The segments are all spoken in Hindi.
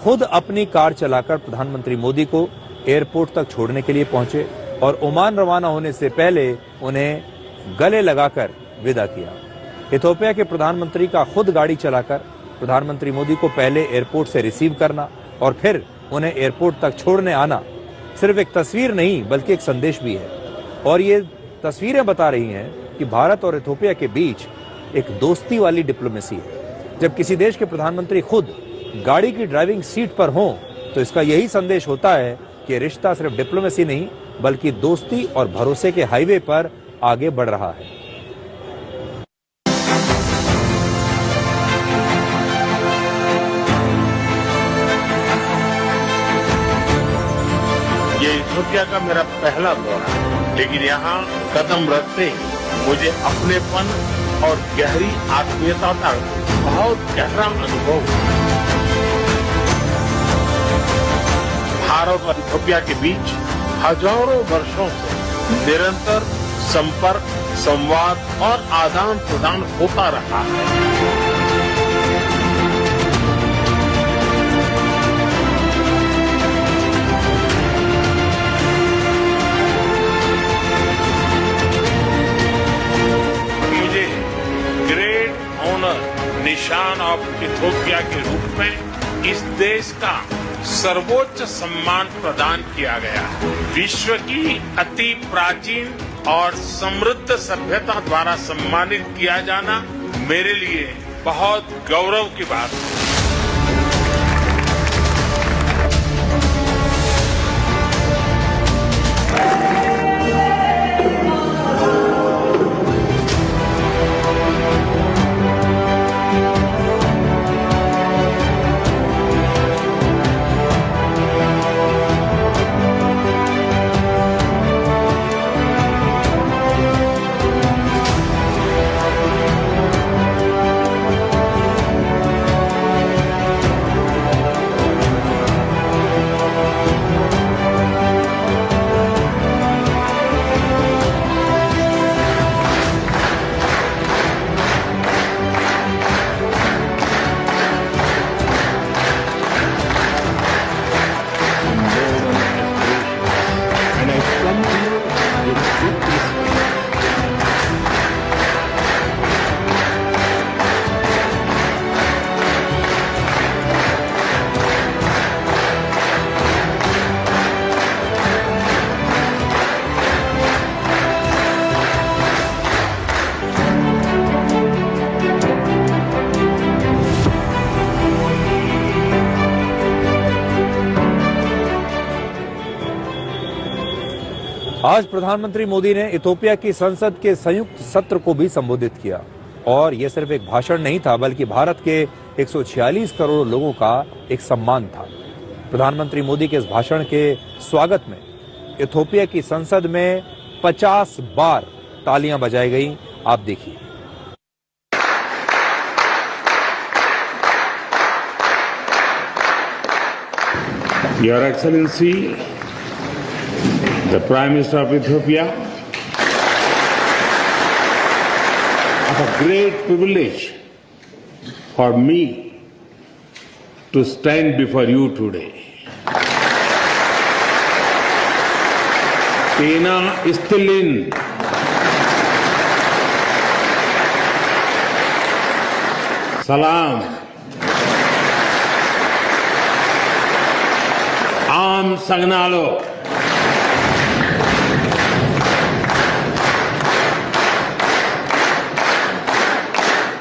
खुद अपनी कार चलाकर प्रधानमंत्री मोदी को एयरपोर्ट तक छोड़ने के लिए पहुंचे और ओमान रवाना होने से पहले उन्हें गले लगाकर विदा किया। इथियोपिया के प्रधानमंत्री का खुद गाड़ी चलाकर प्रधानमंत्री मोदी को पहले एयरपोर्ट से रिसीव करना और फिर उन्हें एयरपोर्ट तक छोड़ने आना सिर्फ एक तस्वीर नहीं बल्कि एक संदेश भी है। और ये तस्वीरें बता रही हैं कि भारत और इथियोपिया के बीच एक दोस्ती वाली डिप्लोमेसी है। जब किसी देश के प्रधानमंत्री खुद गाड़ी की ड्राइविंग सीट पर हों तो इसका यही संदेश होता है कि रिश्ता सिर्फ डिप्लोमेसी नहीं बल्कि दोस्ती और भरोसे के हाईवे पर आगे बढ़ रहा है। ये इथियोपिया का मेरा पहला दौरा है, लेकिन यहाँ कदम रखते ही मुझे अपनेपन और गहरी आत्मीयता का बहुत गहरा अनुभव हुआ। भारत और इथियोपिया के बीच हजारों वर्षों से निरंतर संपर्क, संवाद और आदान प्रदान होता रहा है। निशान ऑफ इथियोपिया के रूप में इस देश का सर्वोच्च सम्मान प्रदान किया गया है। विश्व की अति प्राचीन और समृद्ध सभ्यता द्वारा सम्मानित किया जाना मेरे लिए बहुत गौरव की बात है। आज प्रधानमंत्री मोदी ने इथियोपिया की संसद के संयुक्त सत्र को भी संबोधित किया और यह सिर्फ एक भाषण नहीं था बल्कि भारत के 146 करोड़ लोगों का एक सम्मान था। प्रधानमंत्री मोदी के इस भाषण के स्वागत में इथियोपिया की संसद में 50 बार तालियां बजाई गई। आप देखिए। Your Excellency, the Prime Minister of Ethiopia, it's a great privilege for me to stand before you today. Tena istilin, salam, am sagnalo.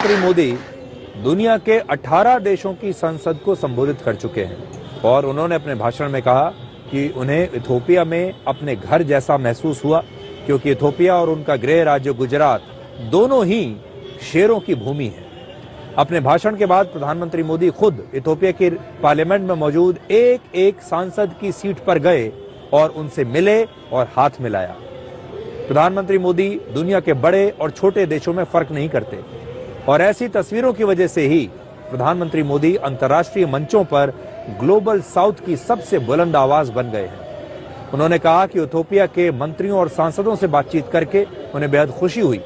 प्रधानमंत्री मोदी दुनिया के 18 देशों की संसद को संबोधित कर चुके हैं और उन्होंने अपने भाषण में कहा कि उन्हें इथियोपिया में अपने घर जैसा महसूस हुआ क्योंकि इथियोपिया और उनका गृह राज्य गुजरात दोनों ही शेरों की भूमि है। अपने भाषण के बाद प्रधानमंत्री मोदी खुद इथियोपिया के पार्लियामेंट में मौजूद एक एक सांसद की सीट पर गए और उनसे मिले और हाथ मिलाया। प्रधानमंत्री मोदी दुनिया के बड़े और छोटे देशों में फर्क नहीं करते और ऐसी तस्वीरों की वजह से ही प्रधानमंत्री मोदी अंतर्राष्ट्रीय मंचों पर ग्लोबल साउथ की सबसे बुलंद आवाज बन गए हैं। उन्होंने कहा कि इथियोपिया के मंत्रियों और सांसदों से बातचीत करके उन्हें बेहद खुशी हुई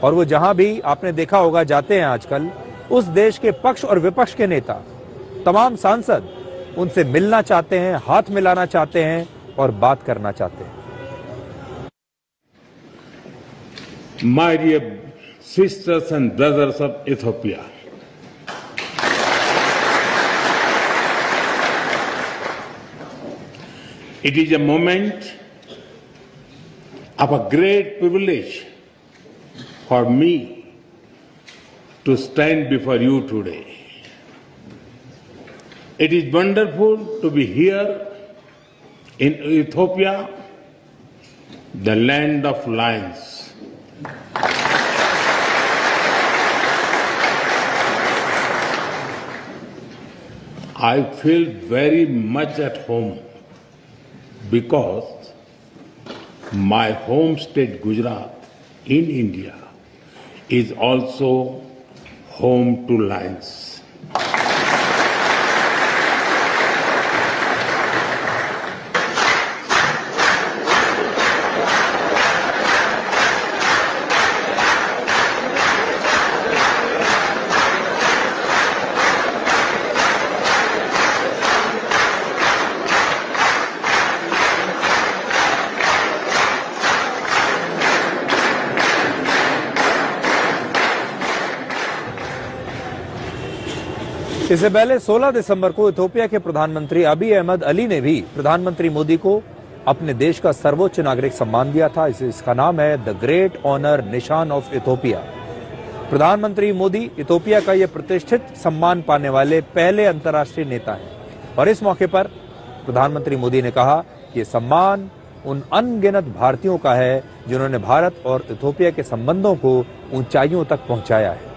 और वो जहां भी आपने देखा होगा जाते हैं आजकल, उस देश के पक्ष और विपक्ष के नेता, तमाम सांसद उनसे मिलना चाहते हैं, हाथ मिलाना चाहते हैं और बात करना चाहते हैं। My dear sisters and brothers of Ethiopia, it is a moment of a great privilege for me to stand before you today. It is wonderful to be here in Ethiopia, the land of lions. I feel very much at home because my home state Gujarat in India is also home to lions. इससे पहले 16 दिसंबर को इथियोपिया के प्रधानमंत्री अबी अहमद अली ने भी प्रधानमंत्री मोदी को अपने देश का सर्वोच्च नागरिक सम्मान दिया था। इसका नाम है द ग्रेट ऑनर निशान ऑफ इथियोपिया। प्रधानमंत्री मोदी इथियोपिया का यह प्रतिष्ठित सम्मान पाने वाले पहले अंतर्राष्ट्रीय नेता हैं और इस मौके पर प्रधानमंत्री मोदी ने कहा कि यह सम्मान उन अनगिनत भारतीयों का है जिन्होंने भारत और इथियोपिया के संबंधों को ऊंचाइयों तक पहुंचाया है।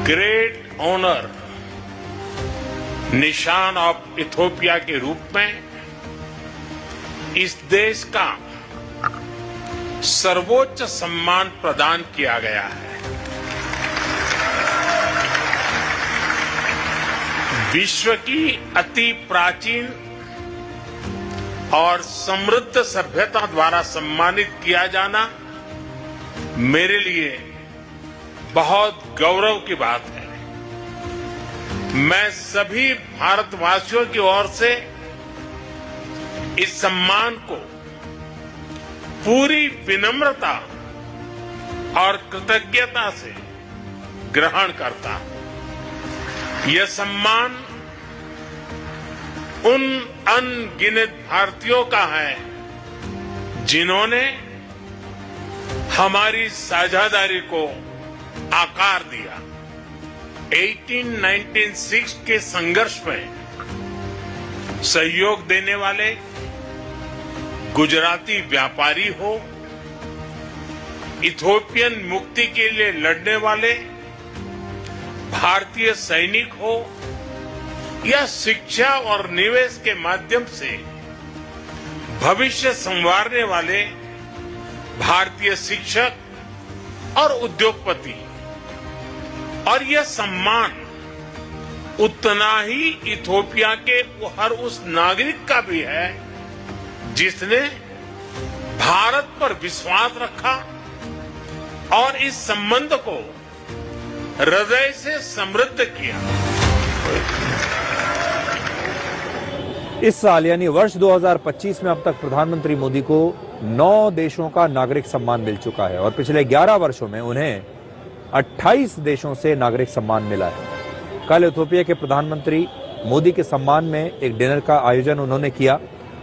ग्रेट ऑनर निशान ऑफ इथियोपिया के रूप में इस देश का सर्वोच्च सम्मान प्रदान किया गया है। विश्व की अति प्राचीन और समृद्ध सभ्यता द्वारा सम्मानित किया जाना मेरे लिए बहुत गौरव की बात है। मैं सभी भारतवासियों की ओर से इस सम्मान को पूरी विनम्रता और कृतज्ञता से ग्रहण करता हूं। यह सम्मान उन अनगिनत भारतीयों का है जिन्होंने हमारी साझेदारी को आकार दिया। 1896 के संघर्ष में सहयोग देने वाले गुजराती व्यापारी हो, इथियोपियन मुक्ति के लिए लड़ने वाले भारतीय सैनिक हो या शिक्षा और निवेश के माध्यम से भविष्य संवारने वाले भारतीय शिक्षक और उद्योगपति, और यह सम्मान उतना ही इथियोपिया के हर उस नागरिक का भी है जिसने भारत पर विश्वास रखा और इस संबंध को हृदय से समृद्ध किया। इस साल यानी वर्ष 2025 में अब तक प्रधानमंत्री मोदी को 9 देशों का नागरिक सम्मान मिल चुका है और पिछले 11 वर्षों में उन्हें 28 देशों से नागरिक सम्मान मिला है। कल इथियोपिया के प्रधानमंत्री मोदी के सम्मान में एक डिनर का आयोजन उन्होंने किया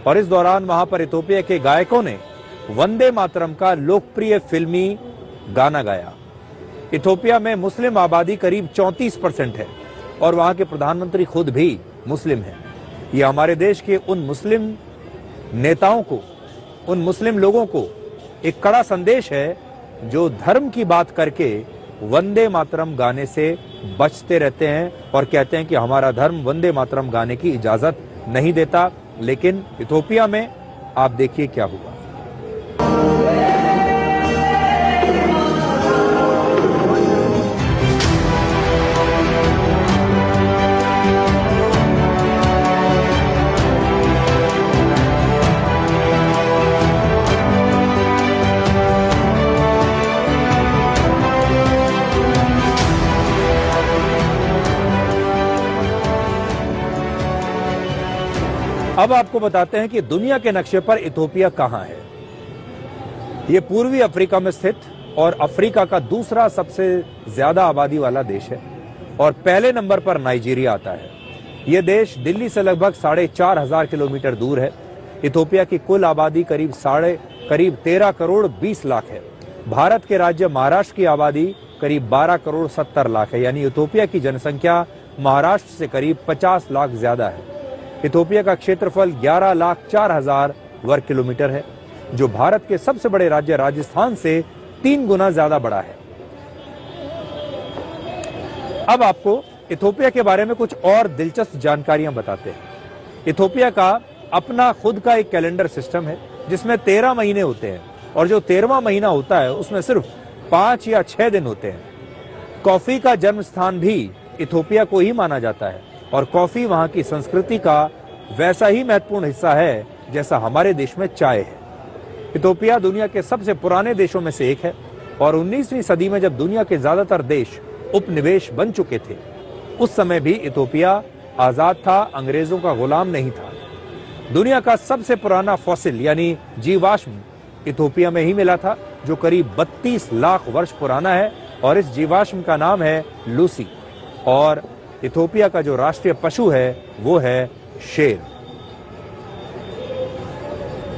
और इस दौरान वहां पर इथियोपिया के गायकों ने वंदे मातरम का लोकप्रिय फिल्मी गाना गाया। इथियोपिया में मुस्लिम आबादी करीब 34% है और वहां के प्रधानमंत्री खुद भी मुस्लिम हैं। ये हमारे देश के उन मुस्लिम नेताओं को, उन मुस्लिम लोगों को एक कड़ा संदेश है जो धर्म की बात करके वंदे मातरम गाने से बचते रहते हैं और कहते हैं कि हमारा धर्म वंदे मातरम गाने की इजाजत नहीं देता। लेकिन इथियोपिया में आप देखिए क्या हुआ। अब आपको बताते हैं कि दुनिया के नक्शे पर इथोपिया कहां है। यह पूर्वी अफ्रीका में स्थित और अफ्रीका का दूसरा सबसे ज्यादा आबादी वाला देश है और पहले नंबर पर नाइजीरिया आता है। यह देश दिल्ली से लगभग 4,500 किलोमीटर दूर है। इथोपिया की कुल आबादी करीब 13 करोड़ 20 लाख है। भारत के राज्य महाराष्ट्र की आबादी करीब 12 करोड़ 70 लाख है, यानी इथोपिया की जनसंख्या महाराष्ट्र से करीब 50 लाख ज्यादा है। इथोपिया का क्षेत्रफल 11,04,000 वर्ग किलोमीटर है, जो भारत के सबसे बड़े राज्य राजस्थान से 3 गुना ज्यादा बड़ा है। अब आपको इथोपिया के बारे में कुछ और दिलचस्प जानकारियां बताते हैं। इथोपिया का अपना खुद का एक कैलेंडर सिस्टम है जिसमें 13 महीने होते हैं और जो 13वां महीना होता है उसमें सिर्फ 5 या 6 दिन होते हैं। कॉफी का जन्म स्थान भी इथोपिया को ही माना जाता है और कॉफी वहां की संस्कृति का वैसा ही महत्वपूर्ण हिस्सा है जैसा हमारे देश में चाय है। इथोपिया दुनिया के सबसे पुराने देशों में से एक है और 19वीं सदी में जब दुनिया के ज्यादातर देश उपनिवेश बन चुके थे, उस समय भी इथोपिया आजाद था, अंग्रेजों का गुलाम नहीं था। दुनिया का सबसे पुराना फॉसिल यानी जीवाश्म इथोपिया में ही मिला था, जो करीब 32 लाख वर्ष पुराना है और इस जीवाश्म का नाम है लूसी। और इथोपिया का जो राष्ट्रीय पशु है वो है शेर।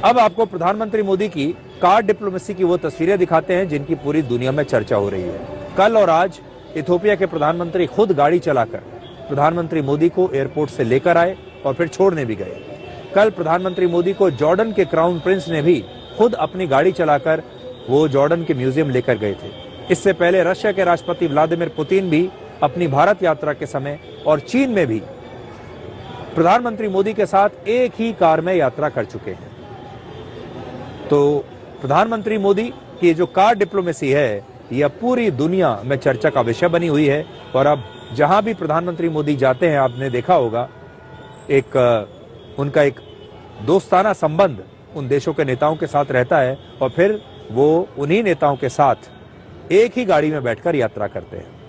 अब आपको प्रधानमंत्री मोदी की कार डिप्लोमेसी की वो तस्वीरें दिखाते हैं जिनकी पूरी दुनिया में चर्चा हो रही है। कल और आज इथोपिया के प्रधानमंत्री खुद गाड़ी चलाकर प्रधानमंत्री मोदी को एयरपोर्ट से लेकर आए और फिर छोड़ने भी गए। कल प्रधानमंत्री मोदी को जॉर्डन के क्राउन प्रिंस ने भी खुद अपनी गाड़ी चलाकर वो जॉर्डन के म्यूजियम लेकर गए थे। इससे पहले रशिया के राष्ट्रपति व्लादिमीर पुतिन भी अपनी भारत यात्रा के समय और चीन में भी प्रधानमंत्री मोदी के साथ एक ही कार में यात्रा कर चुके हैं। तो प्रधानमंत्री मोदी की जो कार डिप्लोमेसी है यह पूरी दुनिया में चर्चा का विषय बनी हुई है और अब जहां भी प्रधानमंत्री मोदी जाते हैं, आपने देखा होगा उनका एक दोस्ताना संबंध उन देशों के नेताओं के साथ रहता है और फिर वो उन्हीं नेताओं के साथ एक ही गाड़ी में बैठकर यात्रा करते हैं।